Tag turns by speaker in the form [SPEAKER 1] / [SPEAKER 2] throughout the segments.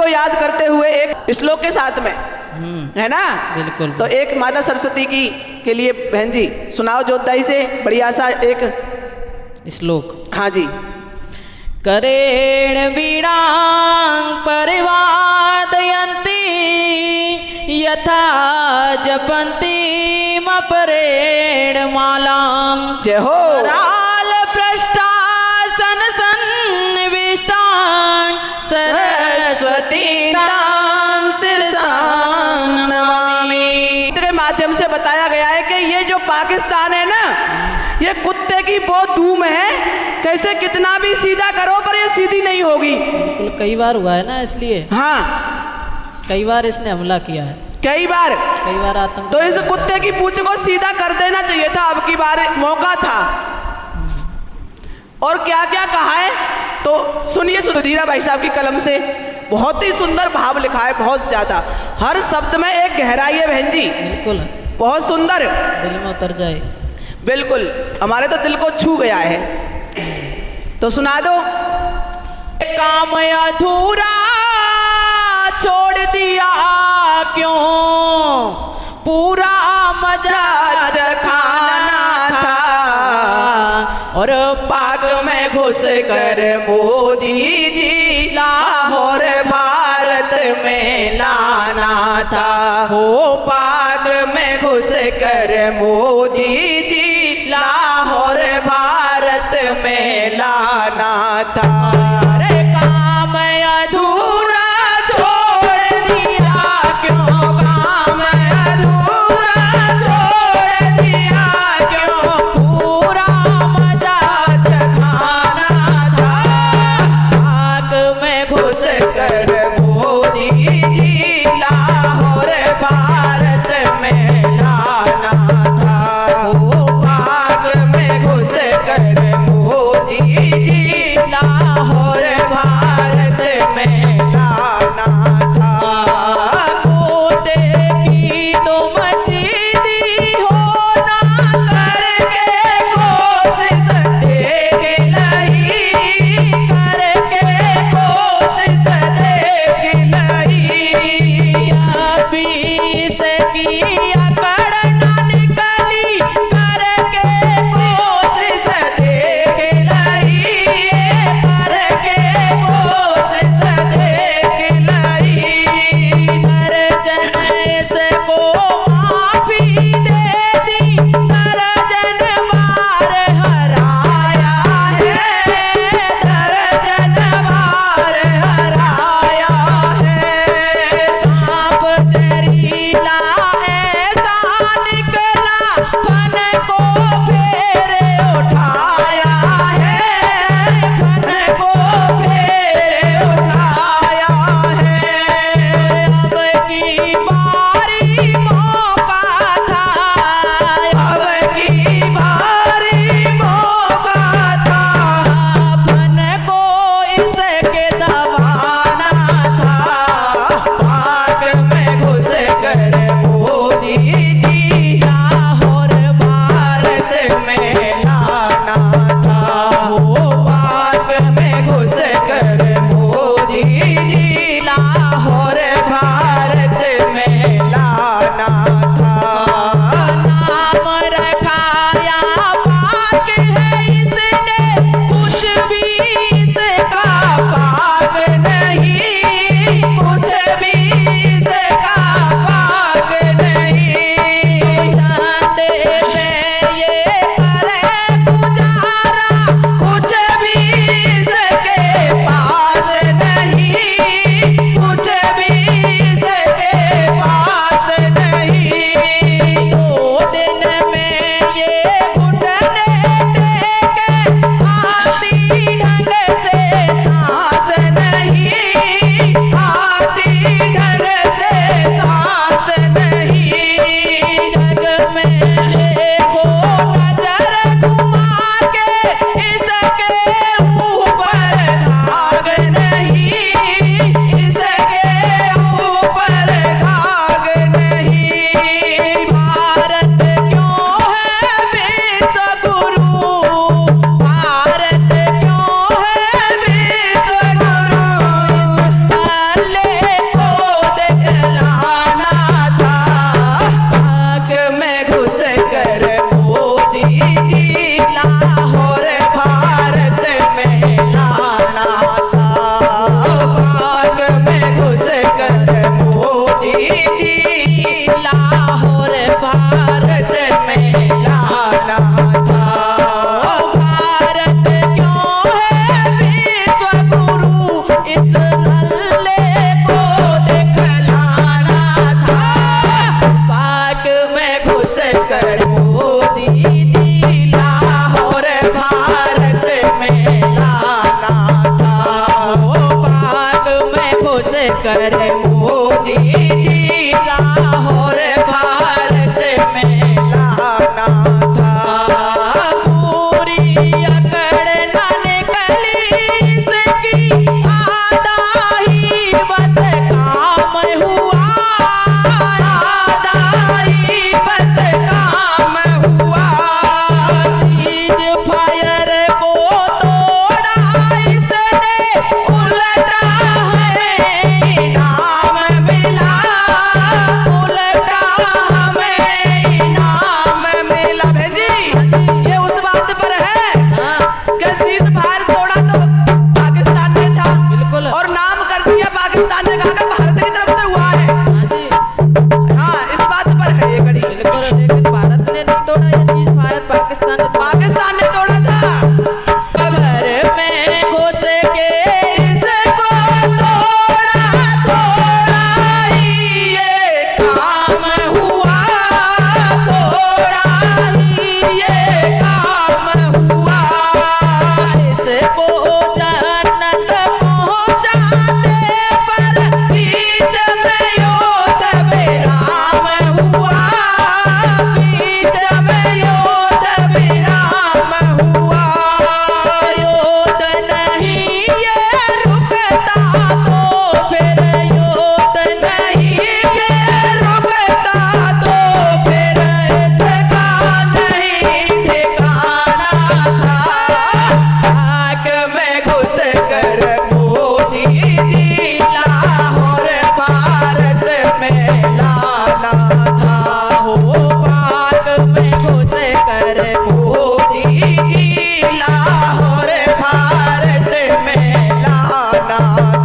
[SPEAKER 1] याद करते हुए एक श्लोक के साथ में, है ना?
[SPEAKER 2] बिल्कुल।
[SPEAKER 1] तो एक माता सरस्वती की के लिए बहन जी सुनाओ जोतदाई से बढ़िया सा एक
[SPEAKER 2] श्लोक।
[SPEAKER 1] हाँ जी।
[SPEAKER 2] करेण वीणां परिवादयन्ति यथा जपन्ति मपरेण मालां।
[SPEAKER 1] जय हो।
[SPEAKER 2] राल पृष्ठासन सन्निविष्टां सरस्वतीं शिरसां नमामि।
[SPEAKER 1] के माध्यम से बताया गया है कि ये जो पाकिस्तान है ना, ये कुत्ते की बहुत धूम है, कैसे कितना भी सीधा करो पर ये सीधी नहीं होगी।
[SPEAKER 2] बिल्कुल, कई बार हुआ है ना, इसलिए
[SPEAKER 1] हाँ,
[SPEAKER 2] कई बार इसने हमला किया है,
[SPEAKER 1] कई बार
[SPEAKER 2] आतंक।
[SPEAKER 1] तो इस कुत्ते की पूंछ को सीधा कर देना चाहिए था, अब की बार मौका था। और क्या क्या कहा है तो सुनिए सुधीरा भाई साहब की कलम से, बहुत ही सुंदर भाव लिखा है, बहुत ज्यादा, हर शब्द में एक गहराई है बहन जी।
[SPEAKER 2] बिल्कुल,
[SPEAKER 1] बहुत सुंदर,
[SPEAKER 2] दिल में उतर जाए।
[SPEAKER 1] बिल्कुल, हमारे तो दिल को छू गया है। तो सुना दो।
[SPEAKER 2] काम अधूरा छोड़ दिया क्यों, पूरा मजा
[SPEAKER 1] खाना था
[SPEAKER 2] और
[SPEAKER 1] पाक में घुस कर मोदी जी लाहौर भारत में लाना था। हो पाक में घुस कर मोदी जी लाहौर भारत में लाना था।
[SPEAKER 2] अरे काम अधूरा
[SPEAKER 1] छोड़ दिया क्यों, काम अधूरा छोड़ दिया क्यों,
[SPEAKER 2] पूरा मजा
[SPEAKER 1] खाना था
[SPEAKER 2] आग में
[SPEAKER 1] घुस कर मोदी जी लाहौर भारत में लाना था।
[SPEAKER 2] घुस
[SPEAKER 1] पाक में घुस कर मोदी जी लाहौर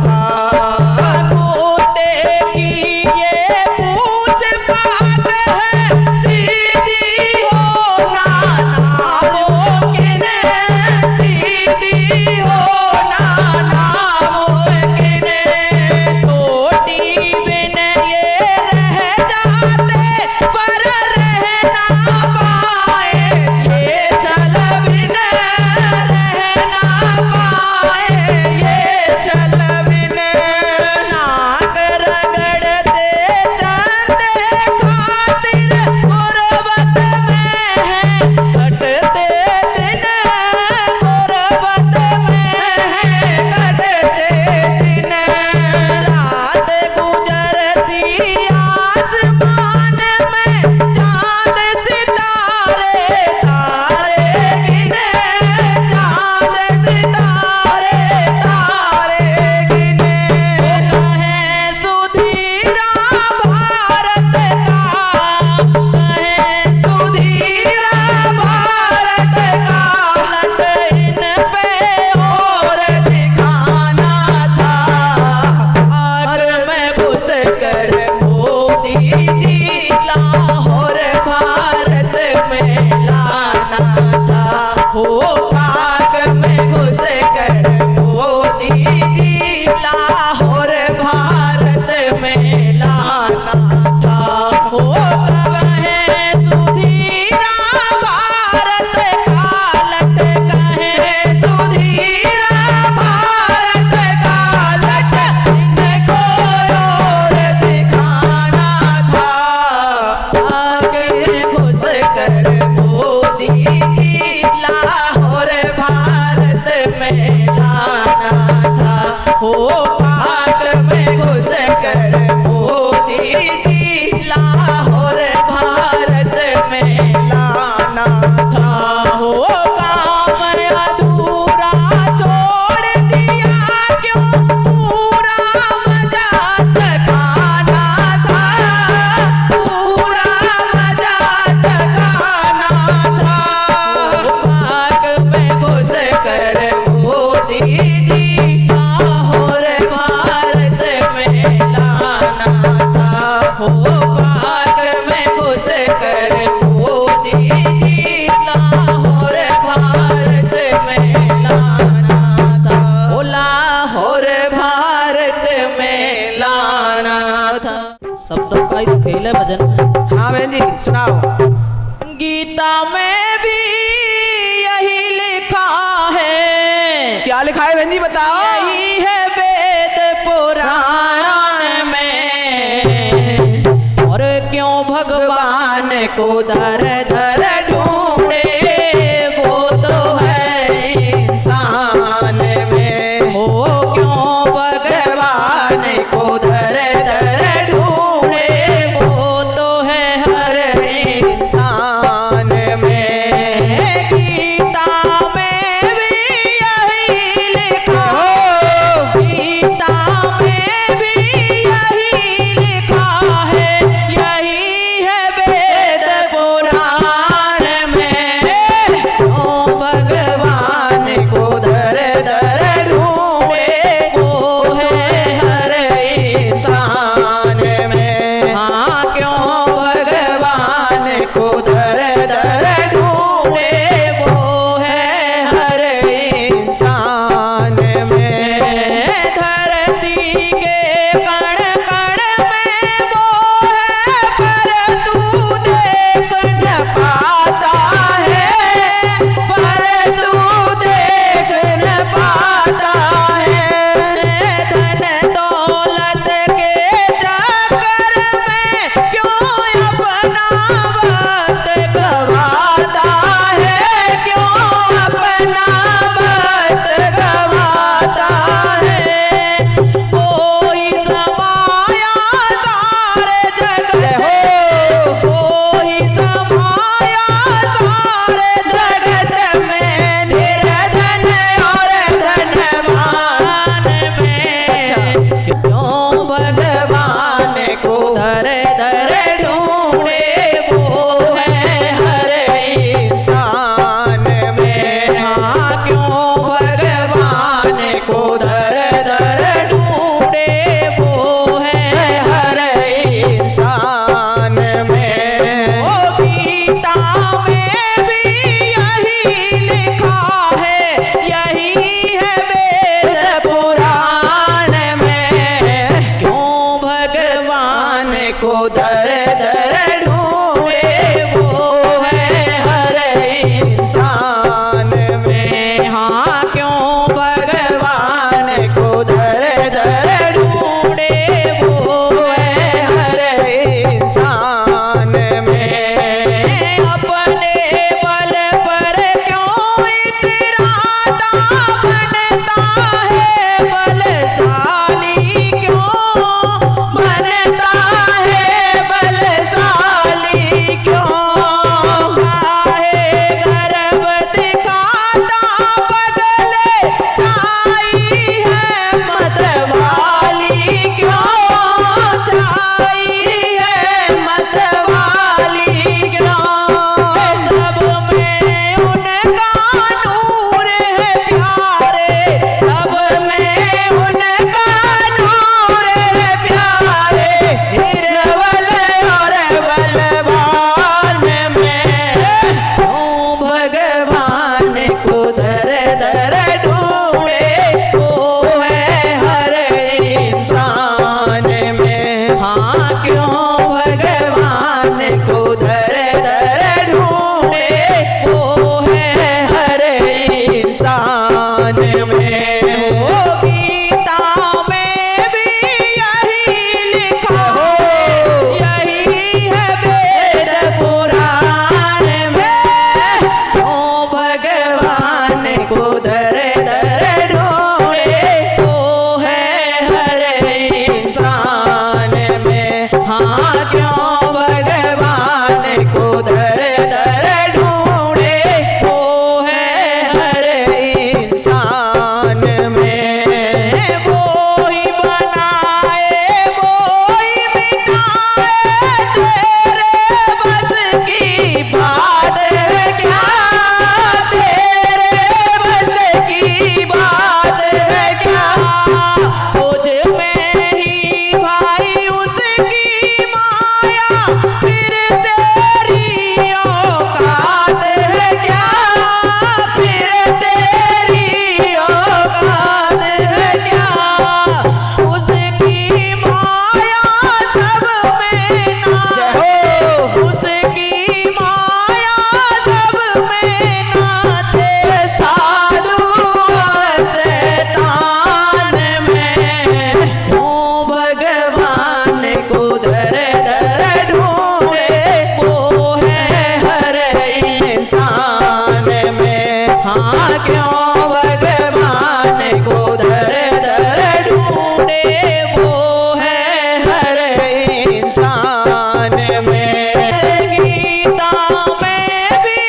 [SPEAKER 1] था।
[SPEAKER 2] कुत्ते की ये पूछ पाक है, सीधी होना नामुमकिन है, सीधी होना नामुमकिन है। रोटी बिन ये रह जाते पर रह ना पाए, ये चल बिन रह ना पाए, ये
[SPEAKER 1] चल बिन
[SPEAKER 2] नाक रगड़ते चंदे खातिर गुरबत में है, कटते दिन गुरबत में है,
[SPEAKER 1] कटते दिन
[SPEAKER 2] रात गुजरती आसमान में, चांद सितारे तारे गिने,
[SPEAKER 1] चांद सितारे तारे गिने।
[SPEAKER 2] कहें सुधीरा भारत का, कहें
[SPEAKER 1] सुधीरा भारत का
[SPEAKER 2] लट इन पे
[SPEAKER 1] और दिखाना था।
[SPEAKER 2] आग में घुस कर
[SPEAKER 1] मोदी जी
[SPEAKER 2] लाहौर भारत में लाना था।
[SPEAKER 1] हो आग में घुस कर मोदी जी लाहौर भारत में लाना था।
[SPEAKER 2] हो कहें सुधीरा भारत का लट, कहें
[SPEAKER 1] सुधीरा भारत का लट इनको और दिखाना था। आग में घुस कर मोदी जी लाहौर भारत में लाना था। हो आग में घुस कर मोदी जी लाहौर भारत में लाना था।
[SPEAKER 2] हो काम अधूरा छोड़ दिया क्यों, पूरा मजा
[SPEAKER 1] चखाना था, पूरा मजा चखाना था। आग में घुस कर मोदी जी लाहौर भारत में लाना था। हो आग में घुस कर मोदी जी लाहौर भारत में लाना था। हो लाहौर भारत में लाना था।
[SPEAKER 2] शब्दों का ही तो खेल है भजन में।
[SPEAKER 1] हाँ बहन जी सुनाओ।
[SPEAKER 2] गीता में भी यही लिखा है,
[SPEAKER 1] क्या लिखा है बहन जी बताओ।
[SPEAKER 2] यही है वेद पुराण में, और क्यों भगवान
[SPEAKER 1] को दर दर ढूंढे वो तो है इंसान में।
[SPEAKER 2] हो क्यों
[SPEAKER 1] भगवान को दर दर ढूंढे
[SPEAKER 2] वो तो है
[SPEAKER 1] हर इंसान में।
[SPEAKER 2] गीता में भी यही लिखा, गीता में भी यही लिखा है, यही है वेद पुराण हाँ क्यों
[SPEAKER 1] भगवान को दर दर
[SPEAKER 2] ढूंढे वो है
[SPEAKER 1] हर इंसान में।
[SPEAKER 2] अपने बल पर क्यों इतराता बनता है बलशाली क्यों
[SPEAKER 1] बनता है बलशाली क्यों।
[SPEAKER 2] काहे गर्व दिखाता बदले छाई है
[SPEAKER 1] मतवाली क्यों छाई है मतवाली क्यों।
[SPEAKER 2] सब में उनका नूर है प्यारे
[SPEAKER 1] सब में उनका नूर है प्यारे। निर्बल और बलवान में क्यों भगवान को दर दर ढूंढे वो है हर इंसान में।
[SPEAKER 2] हाँ
[SPEAKER 1] क्यों भगवान को दर दर ढूंढे वो है हर इंसान में।
[SPEAKER 2] वो गीता में भी यही लिखा है यही है
[SPEAKER 1] वेद पुराण में क्यों भगवान को दर दर ढूंढे वो है हर इंसान में। हाँ क्यों भगवान को दर दर ढूंढे वो है हर इंसान में।
[SPEAKER 2] वो ही बनाए वो ही मिटाए
[SPEAKER 1] तेरे बस की बात है क्या तेरे बस की बात है क्या।
[SPEAKER 2] मुझ में ही भाई उसकी माया फिर तेरी
[SPEAKER 1] औकात है क्या फिर तेरी औकात है क्या।
[SPEAKER 2] उसकी माया सब में नाचे उसकी माया सब में नाचे
[SPEAKER 1] साधु और शैतान में क्यों भगवान को दर दर ढूंढे वो है हर इंसान में। हाँ क्यों भगवान को दर दर ढूंढे वो है हर इंसान में।
[SPEAKER 2] गीता में भी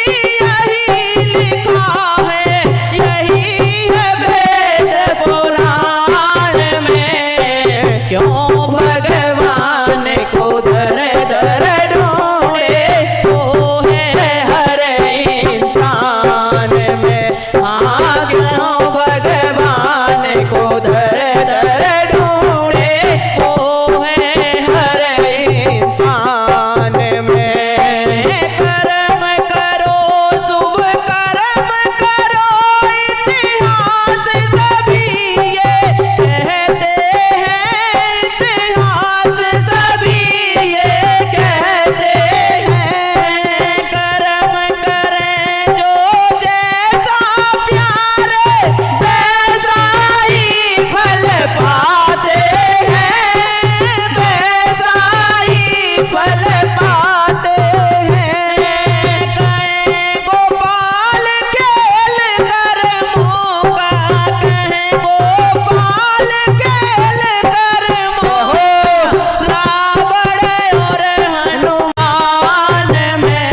[SPEAKER 2] यही लिखा है यही है
[SPEAKER 1] वेद पुराण में क्यों भगवान को दर दर ढूंढे वो है हर इंसान में। हाँ क्यों भगवान को दर दर ढूंढे वो है हर इंसान में।
[SPEAKER 2] कर्म करो शुभ कर्म करो इतिहास सभी ये कहते हैं
[SPEAKER 1] इतिहास सभी ये कहते हैं।
[SPEAKER 2] कर्म करें जो जैसा प्यारे
[SPEAKER 1] वैसा ही फल पाते हैं वैसा ही फल पाते हैं।
[SPEAKER 2] कहें गोपाल खेल कर मौका कहें गोपाल खेल कर मौका रावण और
[SPEAKER 1] हनुमान में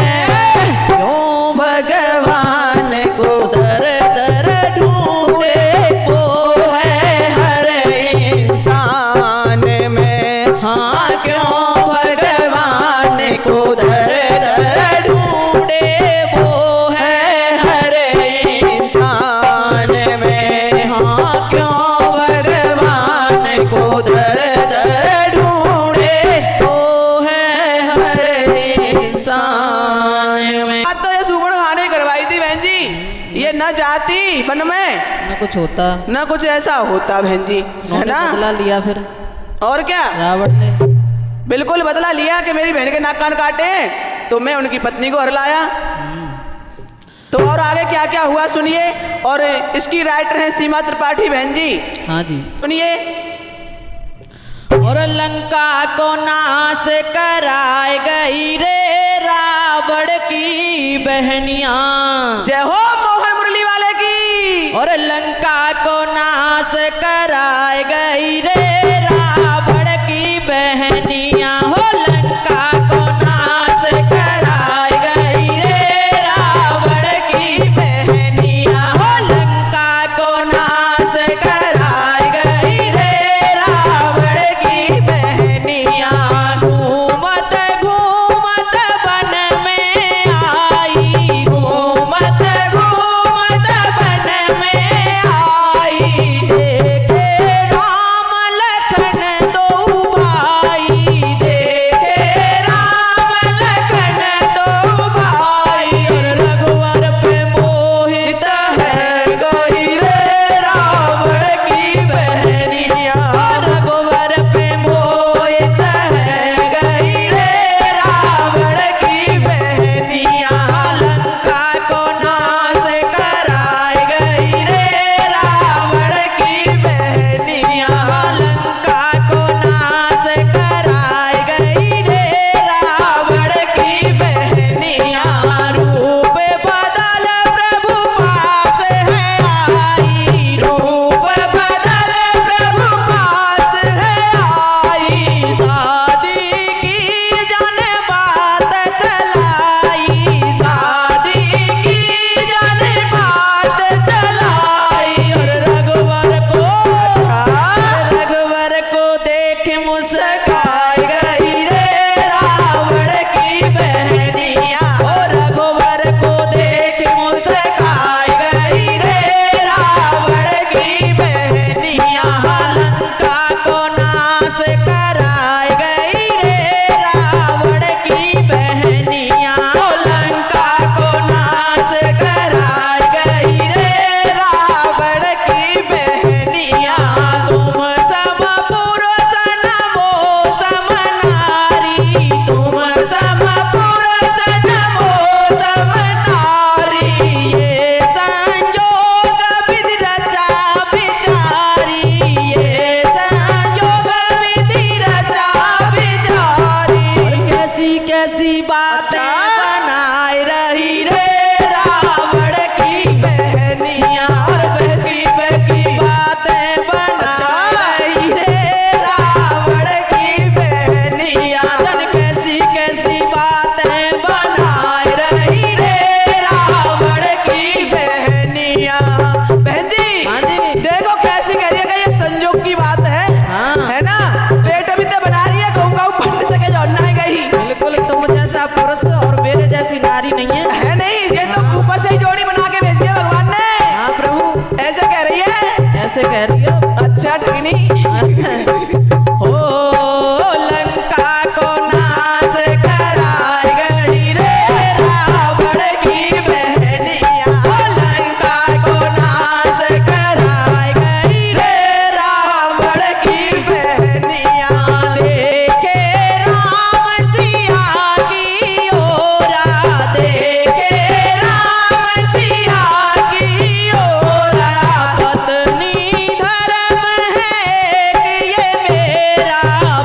[SPEAKER 1] क्यों भगवान को दर दर ढूंढे वो है हर इंसान में। हाँ क्यों भगवान को दर दर ढूंढे वो है हर इंसान में। हाँ क्यों भगवान को दर दर ढूंढे वो है हर इंसान में। बात तो ये सुमन खाने करवाई थी बहन जी ये न जाती वन में
[SPEAKER 2] न कुछ होता
[SPEAKER 1] न कुछ ऐसा होता बहन जी है
[SPEAKER 2] उन्होंने
[SPEAKER 1] ना।
[SPEAKER 2] बदला लिया फिर
[SPEAKER 1] और क्या
[SPEAKER 2] रावण ने
[SPEAKER 1] बिल्कुल बदला लिया कि मेरी बहन के नाक कान काटे तो मैं उनकी पत्नी को हरलाया। तो और आगे क्या क्या हुआ सुनिए। और इसकी राइटर हैं सीमा त्रिपाठी बहन जी।
[SPEAKER 2] हाँ जी।
[SPEAKER 1] सुनिए।
[SPEAKER 2] और लंका को नाश कराए गई रे रावण की बहनियां।
[SPEAKER 1] जय हो मोहन मुरली वाले की।
[SPEAKER 2] और लंका को नाश कराए गई रे रावण की बहनियां। हो लंका को नाश कराए गई रे रावण की बहनियां। हो लंका को नाश कराए गई रे रावण की बहनियां। घूमत घूमत वन में आई। घूमत घूमत वन में आई। देखे राम लखन दो भाई। देखे राम लखन दो भाई। और रघुवर पे मोहित है गई रे रावण की बहनियां। रघुवर पे मोहित है गई रे रावण की बहनियां। लंका को नाश कराए गई रे रावण की बहनियां। लंका को नाश कराए गई रे रावण की बहनियां। रूप बदल प्रभु पास है आई। रूप बदल प्रभु पास है आई। शादी की जाने बात चलाई। शादी की जाने बात चलाई। और रघुवर को रघुवर को देख मुस्काई गई रे रावण की बहनियां। और रघुवर को देख मुस्काई गई रे रावण की बहनियां। लंका को नाश कराई गई रे रावण की बहनियां। लंका को नाश कराई गई रे रावण की बहनियां। तुम सब पुरुष नमो सम नारी। तुम सब पुरुष नमो सम नारी। ये संयोग विधि रचा विचारी। ये संयोग विधि रचा विचारी। और कैसी कैसी बातें बनाए रही रे रावण की बहनियां। और वैसी वैसी बातें बनाए रही रे रावण की बहनियां। कैसी कैसी बातें बनाए रही रे रावण की बहनियां। बहन जी।
[SPEAKER 1] हाँ जी।
[SPEAKER 2] देखो कैसी कह रही है कि ये संयोग की बात है।
[SPEAKER 1] हाँ।
[SPEAKER 2] है ना। पेट अभी तो बना रही है। कहूँ कहूँ पंडित के जोड़ना है गई।
[SPEAKER 1] बिल्कुल तुम जैसा पुरुष और मेरे जैसी नारी नहीं है।
[SPEAKER 2] है नहीं। ये तो ऊपर से ही जोड़ी बना के भेजी है भगवान ने।
[SPEAKER 1] हाँ प्रभु।
[SPEAKER 2] ऐसे कह रही है।
[SPEAKER 1] ऐसे कह रही हो।
[SPEAKER 2] अच्छा ठगनी। हो लंका को नाश कराई गई रे रावण की बहनियां। लंका को नाश कराई गई रे रावण की बहनियां। देखे राम सिया की ओरा। देखे राम सिया की ओरा। पत्नी धर्म है कि ये मेरा।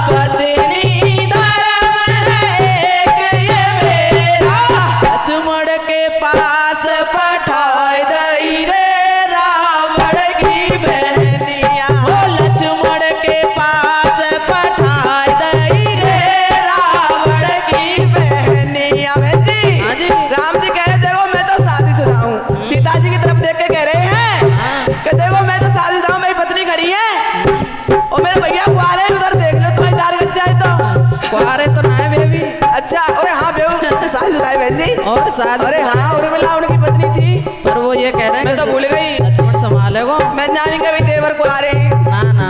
[SPEAKER 2] पत्नी धर्म है कि ये मेरा। लक्ष्मण के पास पठाए दई रे रावण की बहनियां। हो लक्ष्मण के पास पठाए दई रे रावण की बहनियां। बहन जी।
[SPEAKER 1] हाँ जी।
[SPEAKER 2] राम जी कह रहे देखो मैं तो शादीशुदा हूँ। सीता जी की तरफ देख के कह रहे हैं कि देखो मैं तो शादीशुदा हूँ। मेरी पत्नी खड़ी है और मेरे भैया कुआरे हैं। उधर देख लो तुम्हारी दार कच्चा है तो।
[SPEAKER 1] कुआरे तो ना है बेबी।
[SPEAKER 2] अच्छा। अरे हाँ बेहू शादीशुदा है बहन जी।
[SPEAKER 1] और शादी।
[SPEAKER 2] अरे हाँ उर्मिला उनकी पत्नी थी।
[SPEAKER 1] पर वो ये कह रहे हैं
[SPEAKER 2] मैं
[SPEAKER 1] कि
[SPEAKER 2] तो भूल गई।
[SPEAKER 1] लक्ष्मण संभालेगो।
[SPEAKER 2] मैं जानी कभी देवर कुआरे हैं।
[SPEAKER 1] ना ना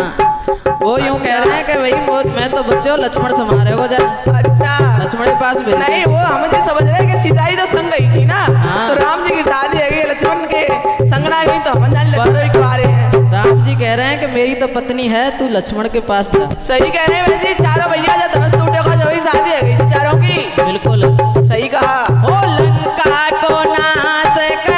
[SPEAKER 1] वो यूं कह रहे हैं कि भाई मैं तो बच्चों लक्ष्मण संभालेगो जा।
[SPEAKER 2] अच्छा।
[SPEAKER 1] लक्ष्मण के पास भेज
[SPEAKER 2] नहीं वो हम मुझे समझ रहे हैं कि सीता जी तो संग गई थी ना।
[SPEAKER 1] हाँ।
[SPEAKER 2] तो राम जी की शादी है गई लक्ष्मण के संग ना गई तो हम जान लक्ष्मण ही कुआरे हैं।
[SPEAKER 1] राम जी कह रहे हैं कि मेरी तो पत्नी है तू लक्ष्मण के पास जा।
[SPEAKER 2] सही कह रहे हैं बहन जी। चारों भैया जब धनुष टूटेगा जब ही शादी है गई थी चारों की।
[SPEAKER 1] बिल्कुल
[SPEAKER 2] सही कहा।
[SPEAKER 1] हो लंका को नाश कर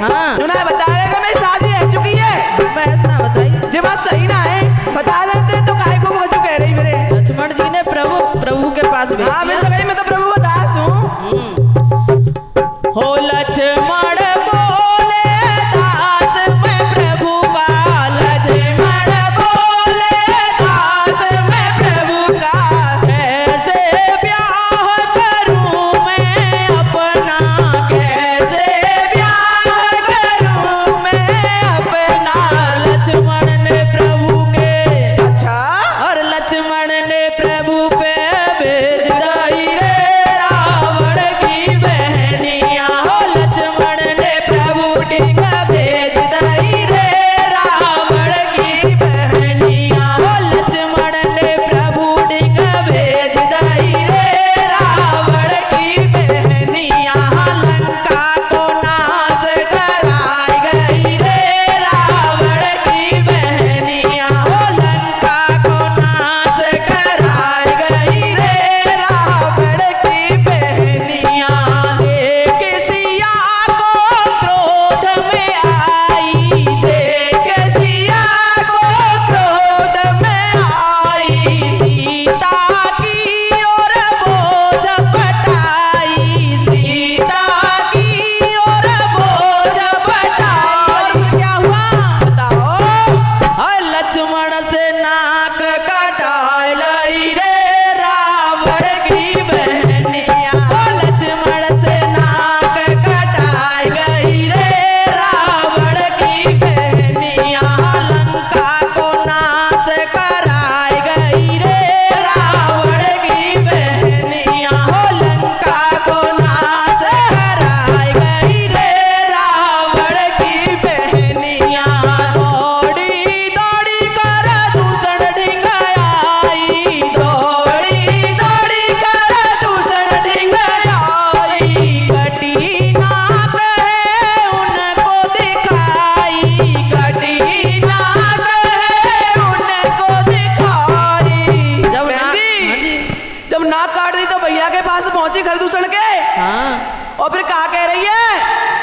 [SPEAKER 3] हाँ।
[SPEAKER 2] जो ना बता रहे कि मेरी शादी हो चुकी है।
[SPEAKER 3] मैं ऐसा बताई
[SPEAKER 2] जे बात सही ना है बता देते तो काय को मुझे कह रही मेरे।
[SPEAKER 3] लक्ष्मण जी ने प्रभु के पास भेज
[SPEAKER 2] हाँ
[SPEAKER 3] दिया।
[SPEAKER 2] मैं तो प्रभु का दास हूँ।
[SPEAKER 3] हो लक्ष्मण बोले दास मैं प्रभु का, लक्ष्मण बोले दास मैं प्रभु का, कैसे ब्याह करूं मैं अपना, कैसे ब्याह करूं मैं अपना। लक्ष्मण ने प्रभु के,
[SPEAKER 2] अच्छा
[SPEAKER 3] और लक्ष्मण ने प्रभु पे भेज दई रे रावण की बहनिया। हो लक्ष्मण ने प्रभु टीका भेज दई रे रावण की बहनिया। हो लक्ष्मण ने प्रभु टीका भेज दई रे रावण की बहनिया। लंका को नाश कराई गई रे रावण की बहनिया। हो लंका को नाश कराई गई रे रावण की बहनिया। देख सिया को क्रोध में आई, देख सिया को क्रोध में आई, सीता की ओर बोझ पटाई, सीता की ओर बोझ पटाई। क्या हुआ बताओ? और लक्ष्मण से नाक कटाई लई रे रावण की बहनिया। और लक्ष्मण से नाक कटाई गई रे रावण की बहनिया। लंका को नाश कराई गई रे रावण की बहनिया। हो लंका को नाश कराई गई रे रावण की बहनिया। दौड़ी दौड़ी कर दूषण ढिंगाई, दौड़ी दौड़ी कर दूषण ढिंगाई। कटी नाक है उनको दिखाई, कटी नाक है उनको दिखाई। जब
[SPEAKER 2] बहन जी जब नाक काट दी तो भैया के पास पहुंची खरदूषण के
[SPEAKER 3] हाँ,
[SPEAKER 2] और फिर कहा कह रही है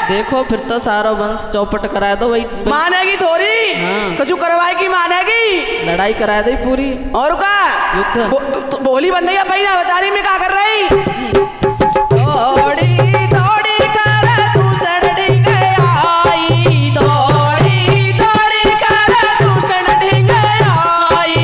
[SPEAKER 3] देखो फिर तो सारा वंश चौपट करा दो भाई,
[SPEAKER 2] मानेगी थोड़ी
[SPEAKER 3] हाँ।
[SPEAKER 2] कछु करवाएगी मानेगी
[SPEAKER 3] लड़ाई करा दे पूरी।
[SPEAKER 2] और का
[SPEAKER 3] युद्ध।
[SPEAKER 2] तो बोली बन रही है पहले बता रही मैं क्या कर रही।
[SPEAKER 3] दौड़ी दौड़ी कर दूषण ढिंगाई, दौड़ी दौड़ी कर दूषण ढिंगाई।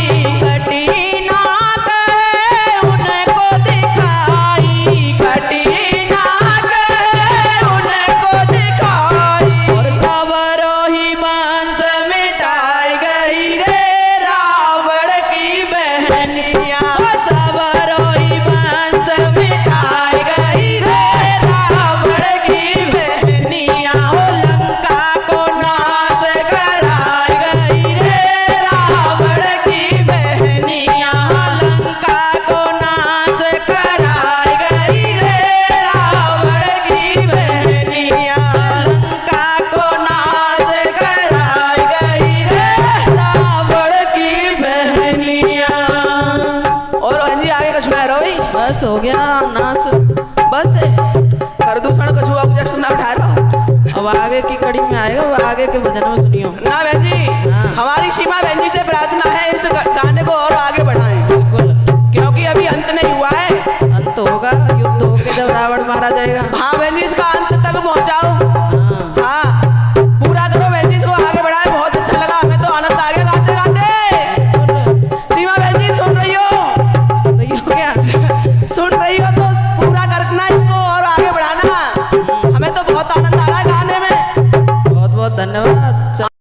[SPEAKER 3] कटी नाक है उनको दिखाई, कटी नाक है उनको दिखाई। और सवरोही वंश मिटाई गई रे रावण की बहनिया। सवरोही वंश मिटाई गई रे रावण की बहनिया। हो लंका को नाश कराई गई रे रावण की बहनिया। लंका को नाश कराई गई रे रावण की बहनिया। लंका को नाश कराई गई रे रावण की बहनिया।
[SPEAKER 2] और बहन जी आगे कछु कह रही
[SPEAKER 3] बस हो गया नाश।
[SPEAKER 2] बस खरदूषण कछु ऑब्जेक्शन ना उठा रहा
[SPEAKER 3] अब आगे की कड़ी में आएगा, वो आगे के भजन में सुनियो।
[SPEAKER 2] ना बहन जी
[SPEAKER 3] हाँ।
[SPEAKER 2] हमारी सीमा बहन जी से प्रार्थना है इस गाने को और आगे बढ़ाएं
[SPEAKER 3] बिल्कुल
[SPEAKER 2] क्योंकि अभी अंत नहीं हुआ है।
[SPEAKER 3] अंत होगा, युद्ध होके जब रावण मारा जाएगा।
[SPEAKER 2] हाँ बहन जी इसका अंत तक पहुंचाओ।
[SPEAKER 3] हाँ,
[SPEAKER 2] हाँ पूरा करो बहन जी इसको आगे बढ़ाए। बहुत अच्छा लगा हमें तो आनंद आ गया गाते गाते। सीमा बहन जी सुन रही हो
[SPEAKER 3] तो ये हो गया।
[SPEAKER 2] सुन रही हो तो पूरा करना इसको और आगे बढ़ाना। हमें तो बहुत आनंद आ रहा है गाने में।
[SPEAKER 3] बहुत बहुत धन्यवाद।